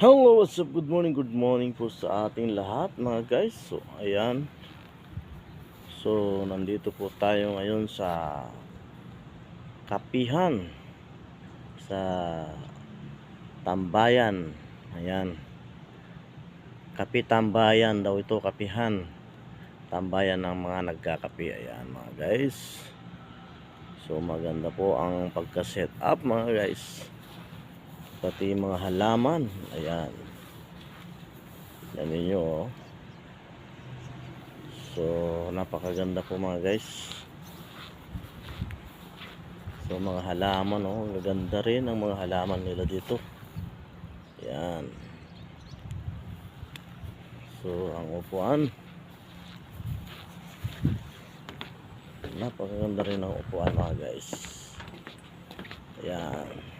Hello, what's up? Good morning po sa ating lahat mga guys. So, ayan. So, nandito po tayo ngayon sa kapihan sa Tambayan. Ayan. Kapi Tambayan daw ito, kapihan. Tambayan ng mga nagkakapi. Ayan mga guys. So, maganda po ang pagka-set up mga guys. Pati mga halaman. Ayan. Yan ninyo oh. So napakaganda po mga guys. So mga halaman oh, gaganda rin ang mga halaman nila dito. Yan. So ang upuan, napakaganda rin ang upuan mga guys. Yan.